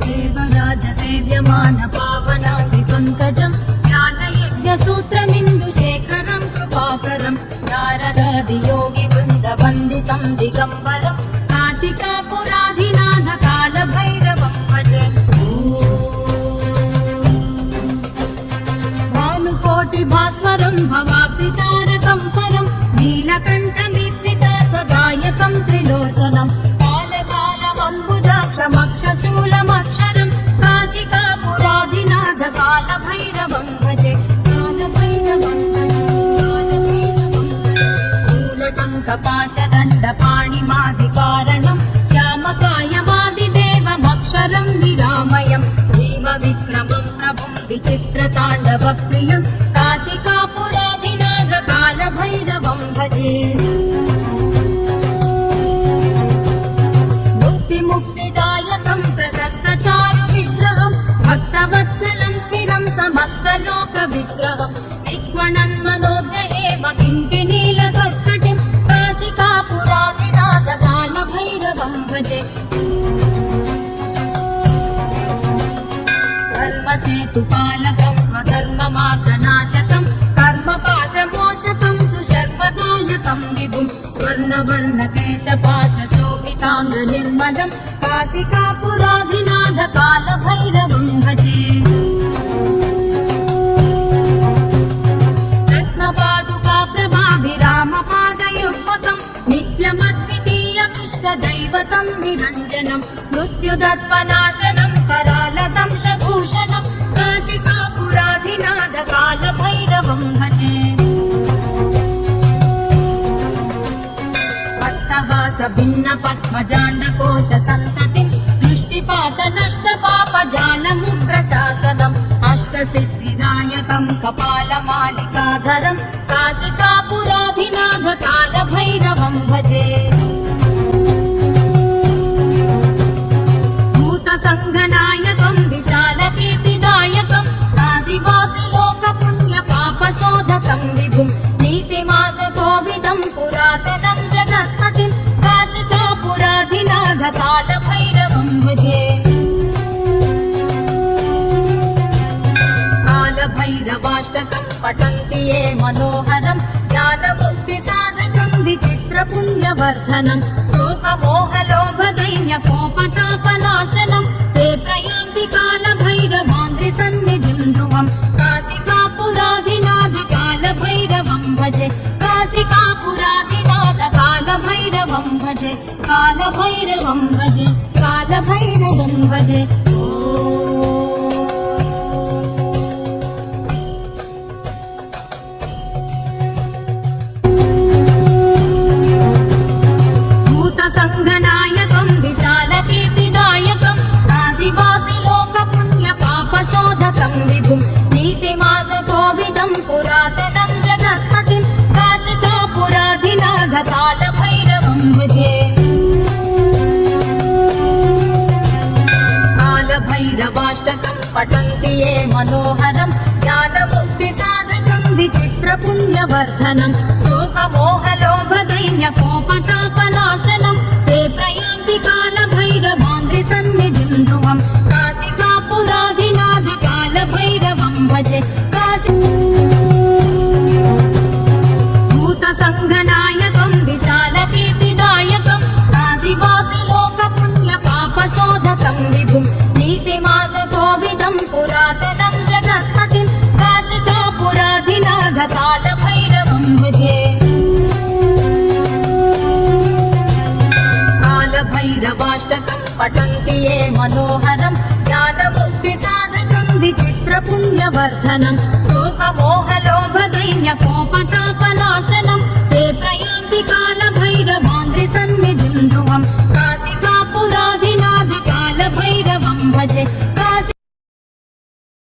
देवराजसेव्यमान पावनादिपङ्कजं ज्ञानयज्ञसूत्रमिन्दुशेखरं कृपाकरं नारदादियोगिवृन्दवन्दितं दिगम्बरं काशिकापुराधिनाथकालभैरवं भजे। भानुकोटिभास्वरं भवाब्धितारकं परं नीलकण्ठमीप्सितार्थदायकं त्रिलोचनं कालकालमम्बुजाक्षमक्षशूलमक्षरं काशिकापुराधिनाथकालभैरवं भजे। मूलटङ्कपाशदण्डपाणिमादिकारणं श्यामकायमादिदेवमक्षरं निरामयं भीमविक्रमं प्रभुं विचित्रताण्डवप्रियं काशिकापुराधिनाथकालभैरवं भजे। मुक्तिदायकं प्रशस्तचारुविग्रहं भक्तवत्सलं स्थिरं समस्तलोकविग्रहं विक्वणन्मनोज्ञ एव किङ्किणीलसत्कटिं काशिकापुराधिनाथकालभैरवं भजे। धर्मसेतुपालकं स्वधर्ममार्गनाशकं कर्मपाशमोचकं सुशर्मदायकं विभुं स्वर्णवर्णकेशपाशशोभिताङ्गनिर्मलं काशिकापुराधिनाथकालभैरवं भजे। रत्नपादुकाप्रभाभिरामपादयुग्मकं नित्यमद्वितीयमिष्टदैवतं निरञ्जनं मृत्युदर्पनाशनं करालदंशभूषणं काशिकापुराधिनाथकालभैरवं भजे। भिन्नपद्मजाण्डकोशसन्ततिं दृष्टिपातनष्टपापजालमुग्रशासनम् अष्टसिद्धिदायकं कपालमालिकाधरं काशिकापुराधिनाथकालभैरवं भजे। भूतसङ्घनायकं विशालकीर्तिदायकं काशीवासिलोकपुण्यपापशोधकं विभुं नीतिमार्गकोविदं पुरातनं जगत्पतिं काशिकापुराधिनाथकालभैरवं भजे। कालभैरवाष्टकं पठन्ति ये मनोहरं ज्ञानमुक्तिसाधकं विचित्रपुण्यवर्धनं शोकमोहलोभदैन्यकोपतापनाशनं ते प्रयान्ति कालभैरवाङ्घ्रिसन्निधिं ध्रुवं काशिकापुराधिनाथकालभैरवं भजे। काशिकापुराधिनाथकालभैरवं भजे। कालभैरवं भजे। कालभैरवं भजे। भूतसङ्घनायकं विशालकीर्तिदायकं काशीवासिलोकपुण्यपापशोधकं विभुं नीतिमार्गकोविदं पुरातनं जगत्पतिं काशिकापुराधिनाथकालभैरवं भजे। कालभैरवाष्टकं पठन्ति ये मनोहरं ज्ञानमुक्तिसाधकं विचित्रपुण्यवर्धनं शोकमोहलोभदैन्यकोपतापनाशनं ते प्रयान्ति कालभैरवाङ्घ्रिसन्निधिं ध्रुवं काशिकापुराधिनाथकालभैरवं भजे। भूतसङ्घनायकं विशालकीर्तिदायकं काशीवासिलोकपुण्यपापशोधकं विभुं नीतिमार्गकोविदं पुरातनं जगत्पतिं काशिकापुराधिनाथकालभैरवं भजे। कालभैरवाष्टकं पठन्ति ये मनोहरं ज्ञानमुक्तिसाधकं विचित्रपुण्यवर्धनं शोकमोहलोभदैन्यकोपतापनाशनं ते प्रयान्ति कालभैरवाङ्घ्रिसन्निधिं ध्रुवं काशिकापुराधिनाथकालभैरवं भजे।